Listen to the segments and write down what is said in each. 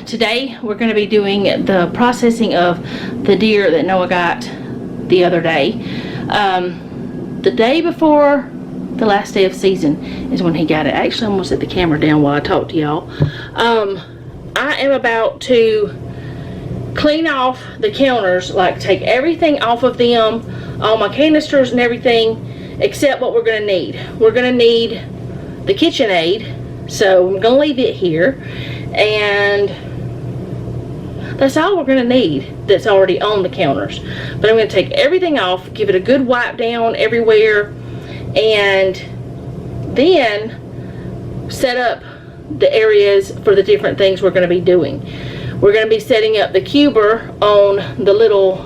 Today we're going to be doing the processing of the deer that Noah got the other day. The day before the last day of season is when he got it. Actually, I'm going to set the camera down while I talk to y'all. I am about to clean off the counters, like take everything off of them, all my canisters and everything, except what we're going to need. We're going to need the KitchenAid, so I'm going to leave it here, and that's all we're going to need that's already on the counters. But I'm going to take everything off, give it a good wipe down everywhere, and then set up the areas for the different things we're going to be doing. We're going to be setting up the cuber on the little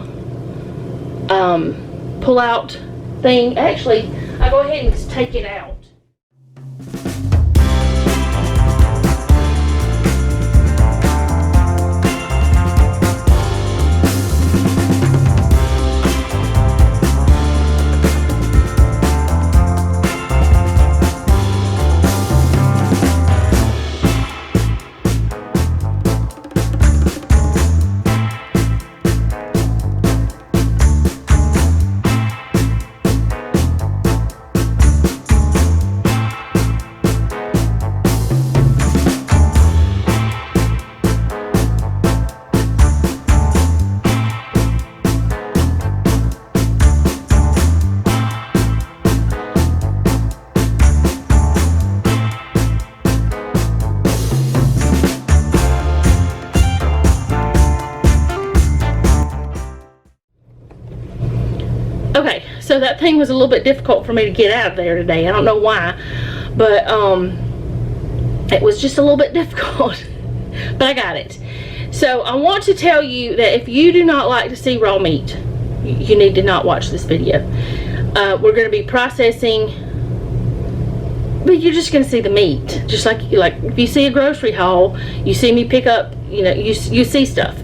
pull-out thing. Actually, I'll go ahead and take it out. Okay, so that thing was a little bit difficult for me to get out of there today. I don't know why, but it was just a little bit difficult, but I got it. So I want to tell you that if you do not like to see raw meat, you need to not watch this video. We're going to be processing, but you're just going to see the meat. Just like if you see a grocery haul, you see me pick up, you see stuff.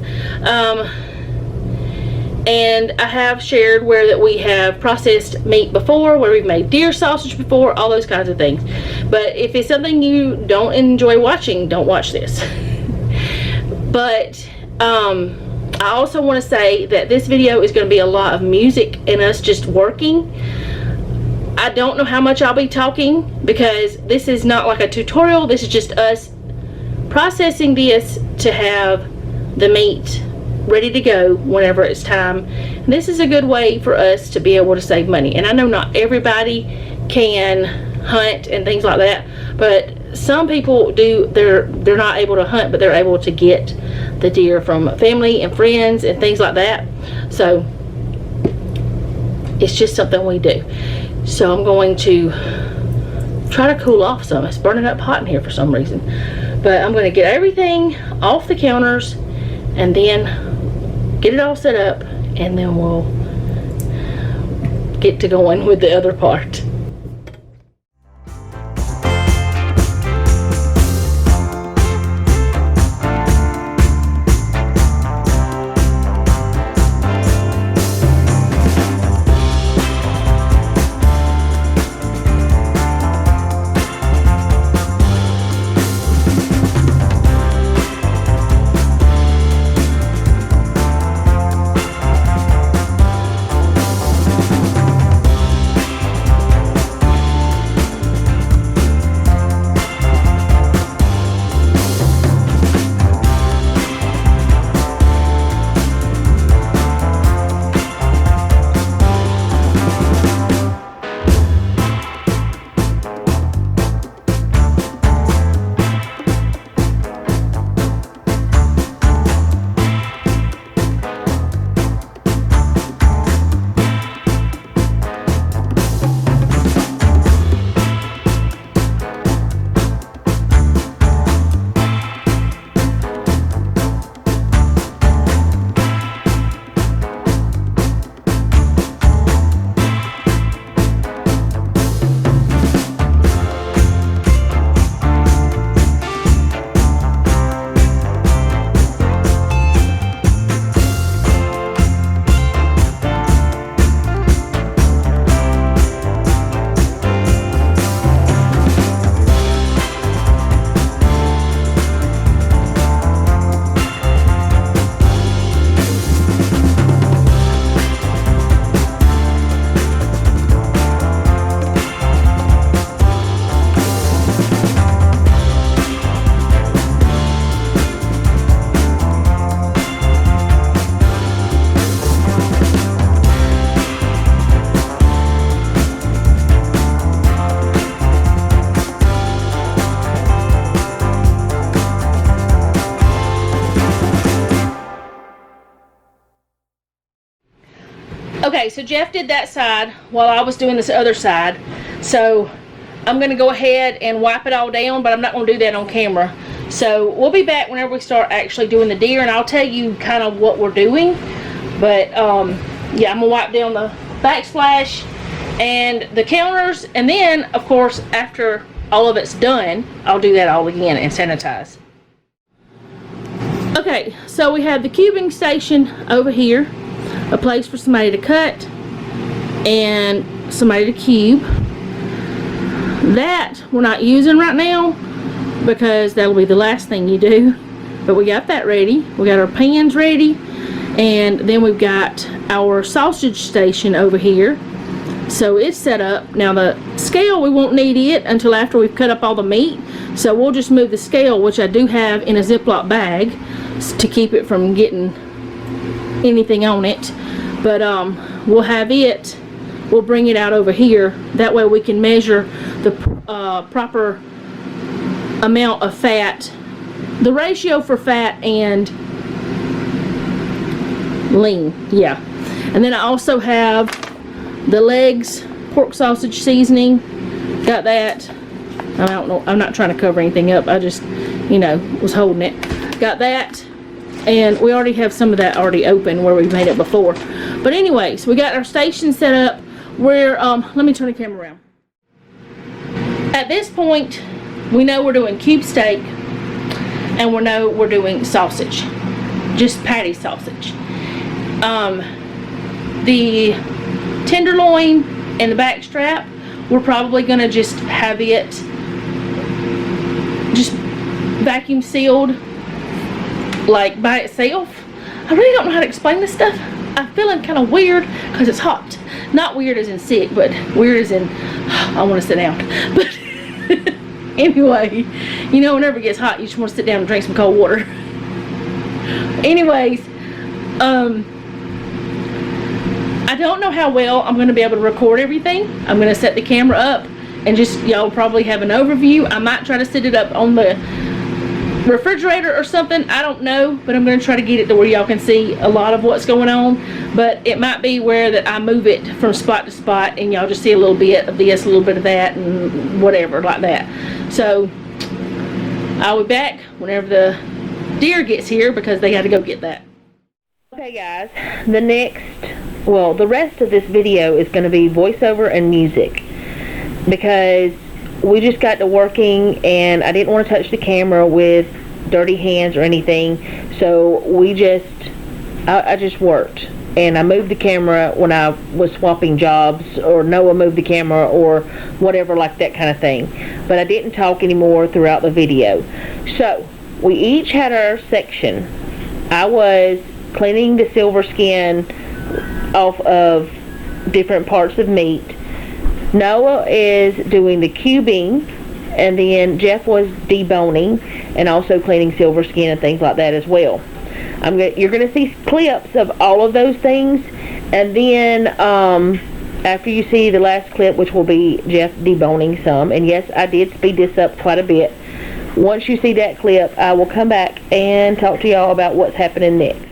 And I have shared where that we have processed meat before, where we've made deer sausage before, all those kinds of things. But if it's something you don't enjoy watching, don't watch this. But I also want to say that this video is going to be a lot of music and us just working. I don't know how much I'll be talking because this is not like a tutorial. This is just us processing this to have the meat ready to go whenever it's time. And this is a good way for us to be able to save money. And I know not everybody can hunt and things like that, but some people do. They're not able to hunt, but they're able to get the deer from family and friends and things like that. So it's just something we do. So I'm going to try to cool off some. It's burning up hot in here for some reason, but I'm going to get everything off the counters and then get it all set up, and then we'll get to going with the other part. Okay, so Jeff did that side while I was doing this other side. So I'm gonna go ahead and wipe it all down, but I'm not gonna do that on camera. So we'll be back whenever we start actually doing the deer, and I'll tell you kind of what we're doing. But yeah, I'm gonna wipe down the backsplash and the counters, and then of course after all of it's done, I'll do that all again and sanitize. Okay, so we have the cubing station over here, a place for somebody to cut and somebody to cube. That we're not using right now because that'll be the last thing you do, but we got that ready. We got our pans ready, and then we've got our sausage station over here, so it's set up. Now the scale, we won't need it until after we've cut up all the meat, so we'll just move the scale, which I do have in a Ziploc bag to keep it from getting anything on it. But we'll have it, we'll bring it out over here, that way we can measure the proper amount of fat, the ratio for fat and lean. Yeah. And then I also have the legs pork sausage seasoning, got that. I don't know, I'm not trying to cover anything up, I just, you know, was holding it. Got that, and we already have some of that already open where we made it before. But anyways, we got our station set up where let me turn the camera around. At this point, we know we're doing cube steak, and we know we're doing sausage, just patty sausage. The tenderloin and the back strap, we're probably gonna just have it just vacuum sealed, like by itself. I really don't know how to explain this stuff. I'm feeling kind of weird because it's hot. Not weird as in sick, but weird as in I want to sit down. But anyway, you know, whenever it gets hot, you just want to sit down and drink some cold water. Anyways, I don't know how well I'm going to be able to record everything. I'm going to set the camera up and just, y'all probably have an overview. I might try to set it up on the refrigerator or something, I don't know, but I'm going to try to get it to where y'all can see a lot of what's going on. But it might be where that I move it from spot to spot and y'all just see a little bit of this, a little bit of that, and whatever like that. So I'll be back whenever the deer gets here because they got to go get that. Okay guys, the rest of this video is going to be voiceover and music because we just got to working and I didn't want to touch the camera with dirty hands or anything, so I just worked, and I moved the camera when I was swapping jobs, or Noah moved the camera or whatever like that kind of thing, but I didn't talk anymore throughout the video. So we each had our section. I was cleaning the silver skin off of different parts of meat. Noah is doing the cubing, and then Jeff was deboning and also cleaning silver skin and things like that as well. You're going to see clips of all of those things, and then after you see the last clip, which will be Jeff deboning some, and yes, I did speed this up quite a bit. Once you see that clip, I will come back and talk to y'all about what's happening next.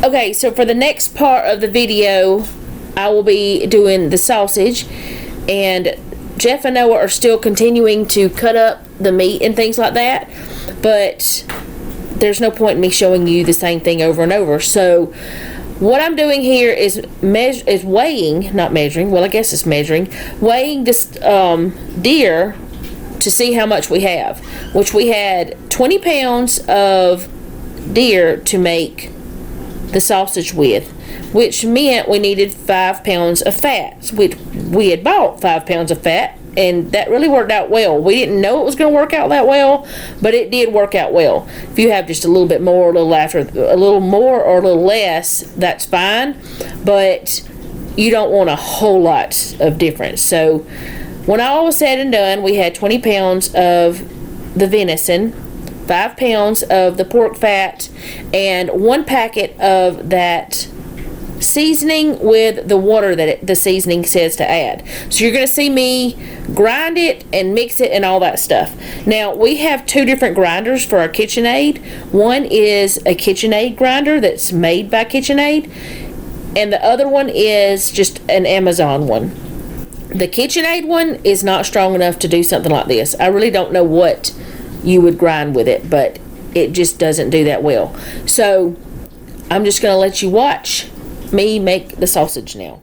Okay, so for the next part of the video, I will be doing the sausage, and Jeff and Noah are still continuing to cut up the meat and things like that, but there's no point in me showing you the same thing over and over. So what I'm doing here is weighing, not measuring, well I guess it's measuring, weighing this deer to see how much we have, which we had 20 pounds of deer to make the sausage with, which meant we needed 5 pounds of fat, which we had bought 5 pounds of fat, and that really worked out well. We didn't know it was going to work out that well, but it did work out well. If you have just a little bit more, a little more or a little less, that's fine, but you don't want a whole lot of difference. So when all was said and done, we had 20 pounds of the venison, 5 pounds of the pork fat, and 1 packet of that seasoning with the water that the seasoning says to add. So you're going to see me grind it and mix it and all that stuff. Now we have 2 different grinders for our KitchenAid. One is a KitchenAid grinder that's made by KitchenAid, and the other one is just an Amazon one. The KitchenAid one is not strong enough to do something like this. I really don't know what you would grind with it, but it just doesn't do that well. So I'm just going to let you watch me make the sausage now.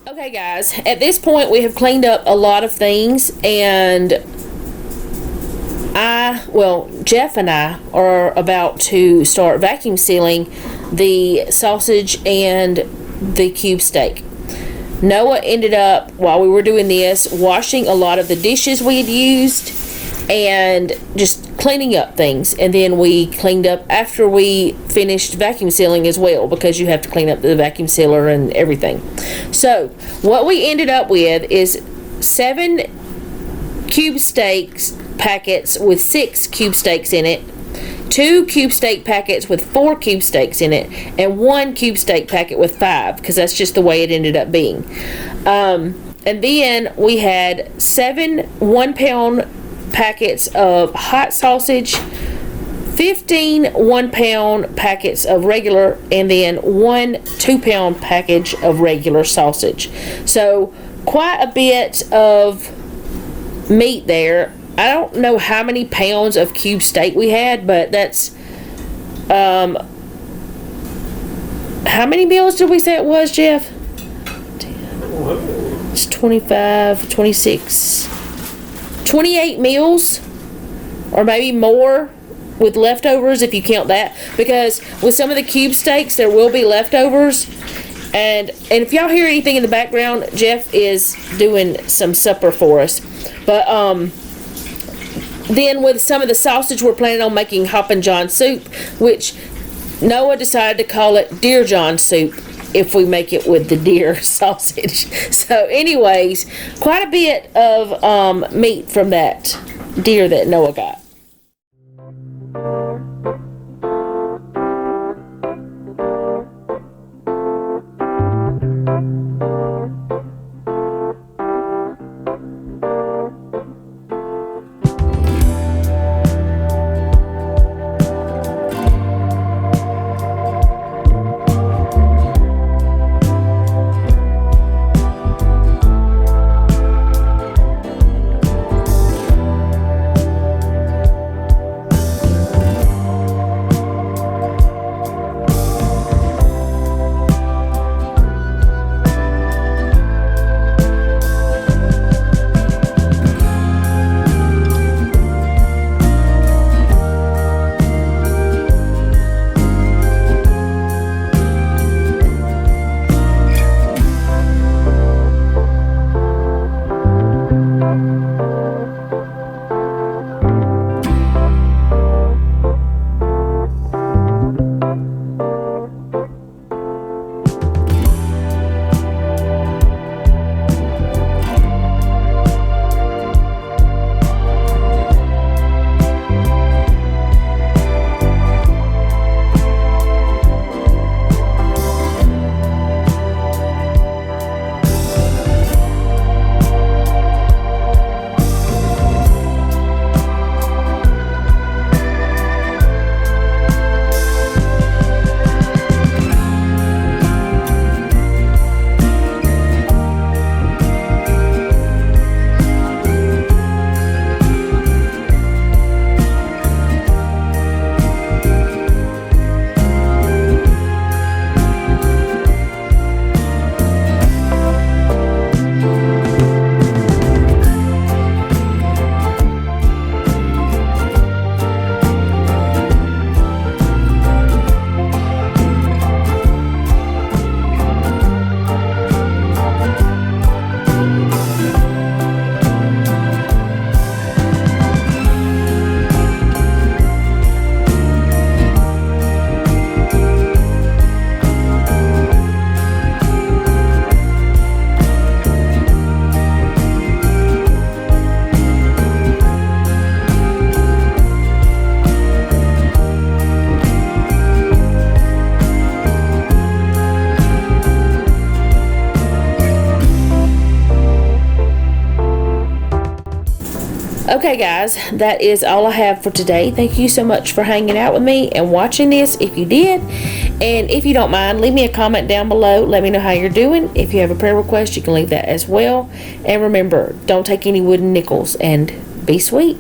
Okay guys, at this point we have cleaned up a lot of things, and Jeff and I are about to start vacuum sealing the sausage and the cube steak. Noah ended up, while we were doing this, washing a lot of the dishes we had used and just cleaning up things, and then we cleaned up after we finished vacuum sealing as well, because you have to clean up the vacuum sealer and everything. So what we ended up with is 7 cube steaks packets with 6 cube steaks in it, 2 cube steak packets with 4 cube steaks in it, and 1 cube steak packet with 5, because that's just the way it ended up being. And then we had 7 1-pound packets of hot sausage, 15 1-pound packets of regular, and then 1 2-pound package of regular sausage. So quite a bit of meat there I don't know how many pounds of cube steak we had, but that's, how many meals did we say it was, Jeff? It's 25, 26, 28 meals, or maybe more with leftovers if you count that, because with some of the cube steaks there will be leftovers. And if y'all hear anything in the background, Jeff is doing some supper for us. But then with some of the sausage, we're planning on making Hoppin' John soup, which Noah decided to call it Dear John soup if we make it with the deer sausage. So anyways, quite a bit of meat from that deer that Noah got. Okay guys, that is all I have for today. Thank you so much for hanging out with me and watching this if you did. And if you don't mind, leave me a comment down below. Let me know how you're doing. If you have a prayer request, you can leave that as well. And remember, don't take any wooden nickels, and be sweet.